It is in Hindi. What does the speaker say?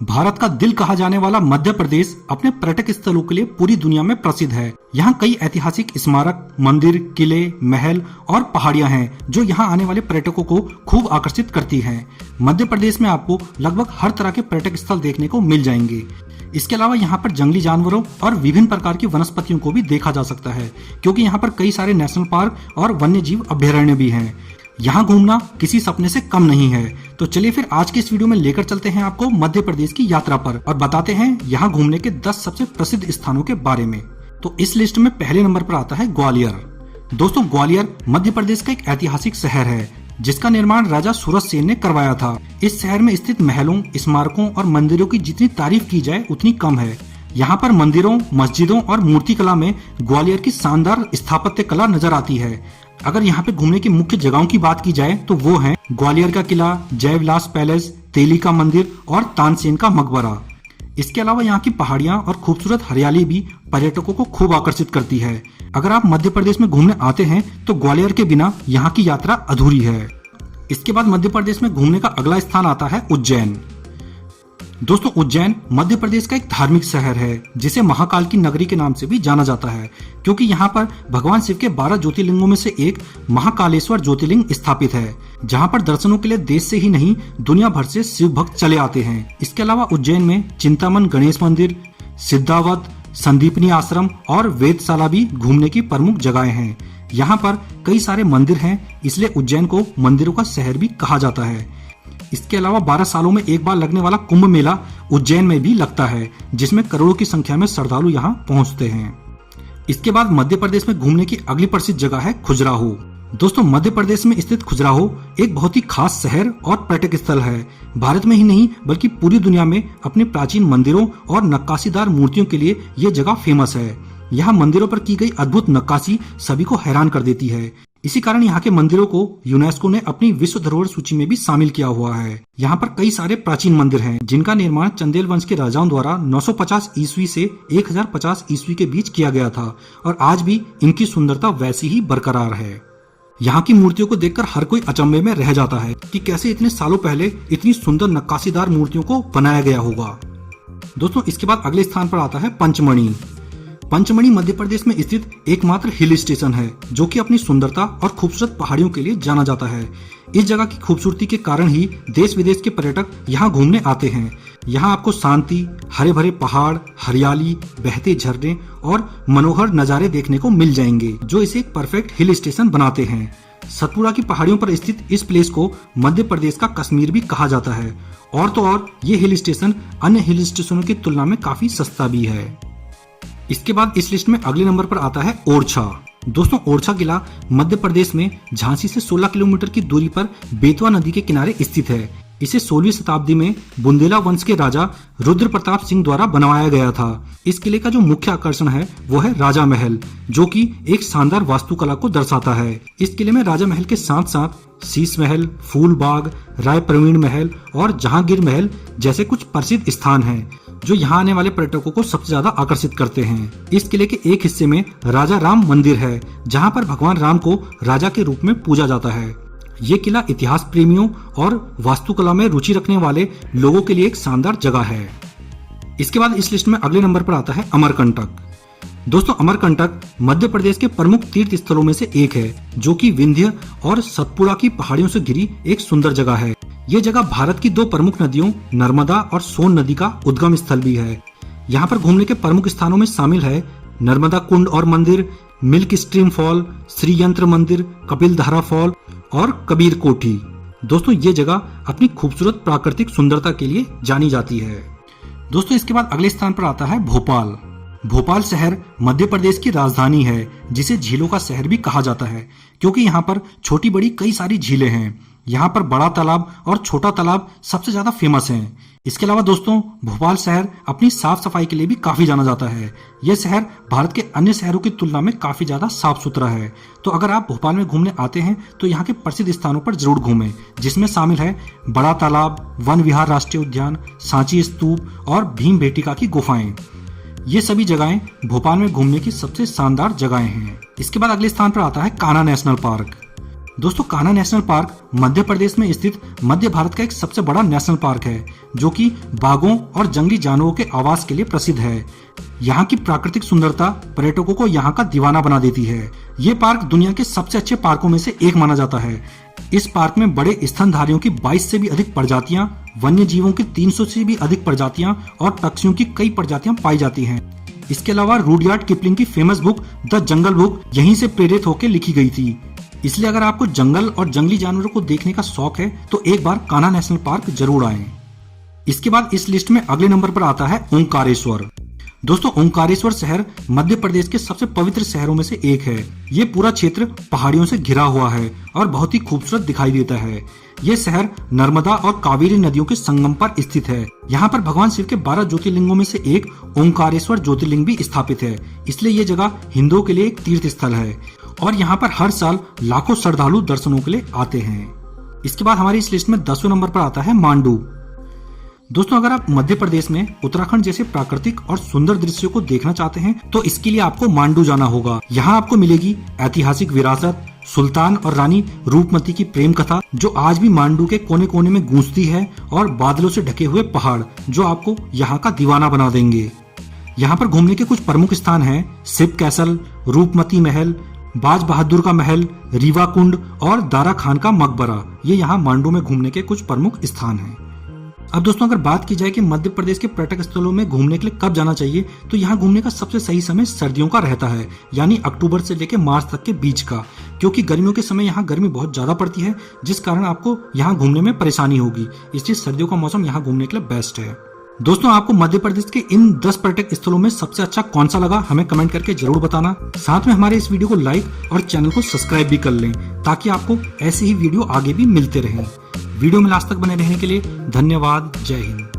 भारत का दिल कहा जाने वाला मध्य प्रदेश अपने पर्यटक स्थलों के लिए पूरी दुनिया में प्रसिद्ध है। यहाँ कई ऐतिहासिक स्मारक, मंदिर, किले, महल और पहाड़ियाँ हैं जो यहाँ आने वाले पर्यटकों को खूब आकर्षित करती हैं। मध्य प्रदेश में आपको लगभग हर तरह के पर्यटक स्थल देखने को मिल जाएंगे। इसके अलावा यहाँ पर जंगली जानवरों और विभिन्न प्रकार की वनस्पतियों को भी देखा जा सकता है, क्योंकि यहाँ पर कई सारे नेशनल पार्क और वन्य जीव अभ्यारण्य भी हैं। यहाँ घूमना किसी सपने से कम नहीं है। तो चलिए फिर आज के इस वीडियो में लेकर चलते हैं आपको मध्य प्रदेश की यात्रा पर और बताते हैं यहाँ घूमने के 10 सबसे प्रसिद्ध स्थानों के बारे में। तो इस लिस्ट में पहले नंबर पर आता है ग्वालियर। दोस्तों, ग्वालियर मध्य प्रदेश का एक ऐतिहासिक शहर है जिसका निर्माण राजा सूरज सेन ने करवाया था। इस शहर में स्थित महलों, स्मारकों और मंदिरों की जितनी तारीफ की जाए उतनी कम है। यहाँ पर मंदिरों, मस्जिदों और मूर्ति कला में ग्वालियर की शानदार स्थापत्य कला नजर आती है। अगर यहाँ पे घूमने की मुख्य जगहों की बात की जाए तो वो है ग्वालियर का किला, जयविलास पैलेस, तेली का मंदिर और तानसेन का मकबरा। इसके अलावा यहाँ की पहाड़ियाँ और खूबसूरत हरियाली भी पर्यटकों को खूब आकर्षित करती है। अगर आप मध्य प्रदेश में घूमने आते हैं तो ग्वालियर के बिना यहाँ की यात्रा अधूरी है। इसके बाद मध्य प्रदेश में घूमने का अगला स्थान आता है उज्जैन। दोस्तों, उज्जैन मध्य प्रदेश का एक धार्मिक शहर है जिसे महाकाल की नगरी के नाम से भी जाना जाता है, क्योंकि यहाँ पर भगवान शिव के 12 ज्योतिर्लिंगों में से एक महाकालेश्वर ज्योतिर्लिंग स्थापित है, जहाँ पर दर्शनों के लिए देश से ही नहीं दुनिया भर से शिव भक्त चले आते हैं। इसके अलावा उज्जैन में चिंतामन गणेश मंदिर, सिद्धावत, संदीपनी आश्रम और वेदशाला भी घूमने की प्रमुख जगहें हैं। यहाँ पर कई सारे मंदिर हैं, इसलिए उज्जैन को मंदिरों का शहर भी कहा जाता है। इसके अलावा 12 सालों में एक बार लगने वाला कुंभ मेला उज्जैन में भी लगता है, जिसमें करोड़ों की संख्या में श्रद्धालु यहाँ पहुँचते हैं। इसके बाद मध्य प्रदेश में घूमने की अगली प्रसिद्ध जगह है खजुराहो। दोस्तों, मध्य प्रदेश में स्थित खजुराहो एक बहुत ही खास शहर और पर्यटक स्थल है। भारत में ही नहीं बल्कि पूरी दुनिया में अपने प्राचीन मंदिरों और नक्काशीदार मूर्तियों के लिए ये जगह फेमस है। यहाँ मंदिरों पर की गई अद्भुत नक्काशी सभी को हैरान कर देती है। इसी कारण यहाँ के मंदिरों को यूनेस्को ने अपनी विश्व धरोहर सूची में भी शामिल किया हुआ है। यहाँ पर कई सारे प्राचीन मंदिर हैं जिनका निर्माण चंदेल वंश के राजाओं द्वारा 950 ईस्वी से 1050 ईस्वी के बीच किया गया था और आज भी इनकी सुंदरता वैसी ही बरकरार है। यहाँ की मूर्तियों को देखकर हर कोई अचंभे में रह जाता है कि कैसे इतने सालों पहले इतनी सुंदर नक्काशीदार मूर्तियों को बनाया गया होगा। दोस्तों, इसके बाद अगले स्थान पर आता है पंचमढ़ी। पंचमढ़ी मध्य प्रदेश में स्थित एकमात्र हिल स्टेशन है जो कि अपनी सुंदरता और खूबसूरत पहाड़ियों के लिए जाना जाता है। इस जगह की खूबसूरती के कारण ही देश विदेश के पर्यटक यहाँ घूमने आते हैं। यहाँ आपको शांति, हरे भरे पहाड़, हरियाली, बहते झरने और मनोहर नज़ारे देखने को मिल जाएंगे, जो इसे एक परफेक्ट हिल स्टेशन बनाते हैं। सतपुड़ा की पहाड़ियों पर स्थित इस प्लेस को मध्य प्रदेश का कश्मीर भी कहा जाता है। और तो और ये हिल स्टेशन अन्य हिल स्टेशनों की तुलना में काफी सस्ता भी है। इसके बाद इस लिस्ट में अगले नंबर पर आता है ओरछा। दोस्तों, ओरछा किला मध्य प्रदेश में झांसी से 16 किलोमीटर की दूरी पर बेतवा नदी के किनारे स्थित है। इसे 16वीं शताब्दी में बुंदेला वंश के राजा रुद्र प्रताप सिंह द्वारा बनवाया गया था। इस किले का जो मुख्य आकर्षण है वो है राजा महल, जो कि एक शानदार वास्तुकला को दर्शाता है। इस किले में राजा महल के साथ साथ शीश महल, फूल बाग, राय प्रवीण महल और जहांगीर महल जैसे कुछ प्रसिद्ध स्थान हैं जो यहाँ आने वाले पर्यटकों को सबसे ज्यादा आकर्षित करते हैं। इस किले के एक हिस्से में राजा राम मंदिर है, जहाँ पर भगवान राम को राजा के रूप में पूजा जाता है। ये किला इतिहास प्रेमियों और वास्तुकला में रुचि रखने वाले लोगों के लिए एक शानदार जगह है। इसके बाद इस लिस्ट में अगले नंबर पर आता है अमरकंटक। दोस्तों, अमरकंटक मध्य प्रदेश के प्रमुख तीर्थ स्थलों में से एक है, जो कि विंध्य और सतपुड़ा की पहाड़ियों से घिरी एक सुंदर जगह है। ये जगह भारत की 2 प्रमुख नदियों नर्मदा और सोन नदी का उद्गम स्थल भी है। यहाँ पर घूमने के प्रमुख स्थानों में शामिल है नर्मदा कुंड और मंदिर, मिल्क स्ट्रीम फॉल, श्री यंत्र मंदिर, कपिल धारा फॉल और कबीर कोठी। दोस्तों, ये जगह अपनी खूबसूरत प्राकृतिक सुंदरता के लिए जानी जाती है। दोस्तों, इसके बाद अगले स्थान पर आता है भोपाल। भोपाल शहर मध्य प्रदेश की राजधानी है, जिसे झीलों का शहर भी कहा जाता है, क्योंकि यहाँ पर छोटी बड़ी कई सारी झीलें हैं। यहाँ पर बड़ा तालाब और छोटा तालाब सबसे ज्यादा फेमस हैं। इसके अलावा दोस्तों, भोपाल शहर अपनी साफ सफाई के लिए भी काफी जाना जाता है। यह शहर भारत के अन्य शहरों की तुलना में काफी ज्यादा साफ सुथरा है। तो अगर आप भोपाल में घूमने आते हैं तो यहाँ के प्रसिद्ध स्थानों पर जरूर घूमें, जिसमें शामिल है बड़ा तालाब, वन विहार राष्ट्रीय उद्यान, सांची स्तूप और भीम भेटिका की गुफाएं। ये सभी जगहें भोपाल में घूमने की सबसे शानदार जगहें हैं। इसके बाद अगले स्थान पर आता है कान्हा नेशनल पार्क। दोस्तों कान्हा नेशनल पार्क मध्य प्रदेश में स्थित मध्य भारत का एक सबसे बड़ा नेशनल पार्क है, जो कि बाघों और जंगली जानवरों के आवास के लिए प्रसिद्ध है। यहाँ की प्राकृतिक सुंदरता पर्यटकों को यहाँ का दीवाना बना देती है। ये पार्क दुनिया के सबसे अच्छे पार्कों में से एक माना जाता है। इस पार्क में बड़े स्तनधारियों की 22 से भी अधिक प्रजातियां, वन्य जीवों की 300 से भी अधिक प्रजातियां और पक्षियों की कई प्रजातियां पाई जाती हैं। इसके अलावा रुडयार्ड किपलिंग की famous book the jungle book यहीं से प्रेरित होकर लिखी गई थी। इसलिए अगर आपको जंगल और जंगली जानवरों को देखने का शौक है तो एक बार कान्हा नेशनल पार्क जरूर आएं। इसके बाद इस लिस्ट में अगले नंबर पर आता है ओंकारेश्वर। दोस्तों ओंकारेश्वर शहर मध्य प्रदेश के सबसे पवित्र शहरों में से एक है। ये पूरा क्षेत्र पहाड़ियों से घिरा हुआ है और बहुत ही खूबसूरत दिखाई देता है। ये शहर नर्मदा और कावेरी नदियों के संगम पर स्थित है। यहाँ पर भगवान शिव के 12 ज्योतिर्लिंगों में से एक ओंकारेश्वर ज्योतिर्लिंग भी स्थापित है। इसलिए ये जगह हिंदुओं के लिए एक तीर्थ स्थल है और यहाँ पर हर साल लाखों श्रद्धालु दर्शनों के लिए आते हैं। इसके बाद हमारी इस लिस्ट में 10वें नंबर पर आता है मांडू। दोस्तों अगर आप मध्य प्रदेश में उत्तराखंड जैसे प्राकृतिक और सुंदर दृश्यों को देखना चाहते हैं तो इसके लिए आपको मांडू जाना होगा। यहाँ आपको मिलेगी ऐतिहासिक विरासत, सुल्तान और रानी रूपमती की प्रेम कथा जो आज भी मांडू के कोने कोने में गूंजती है, और बादलों से ढके हुए पहाड़ जो आपको यहाँ का दीवाना बना देंगे। यहाँ पर घूमने के कुछ प्रमुख स्थान हैं शिव कैसल, रूपमती महल, बाज बहादुर का महल, रीवा कुंड और दारा खान का मकबरा। ये यहाँ मांडू में घूमने के कुछ प्रमुख स्थान हैं। अब दोस्तों अगर बात की जाए कि मध्य प्रदेश के पर्यटक स्थलों में घूमने के लिए कब जाना चाहिए, तो यहाँ घूमने का सबसे सही समय सर्दियों का रहता है, यानी अक्टूबर से लेकर मार्च तक के बीच का, क्योंकि गर्मियों के समय यहाँ गर्मी बहुत ज्यादा पड़ती है, जिस कारण आपको यहाँ घूमने में परेशानी होगी। इसलिए सर्दियों का मौसम यहाँ घूमने के लिए बेस्ट है। दोस्तों आपको मध्य प्रदेश के इन 10 पर्यटक स्थलों में सबसे अच्छा कौन सा लगा हमें कमेंट करके जरूर बताना। साथ में हमारे इस वीडियो को लाइक और चैनल को सब्सक्राइब भी कर लें, ताकि आपको ऐसे ही वीडियो आगे भी मिलते रहें। वीडियो में लास्ट तक बने रहने के लिए धन्यवाद। जय हिंद।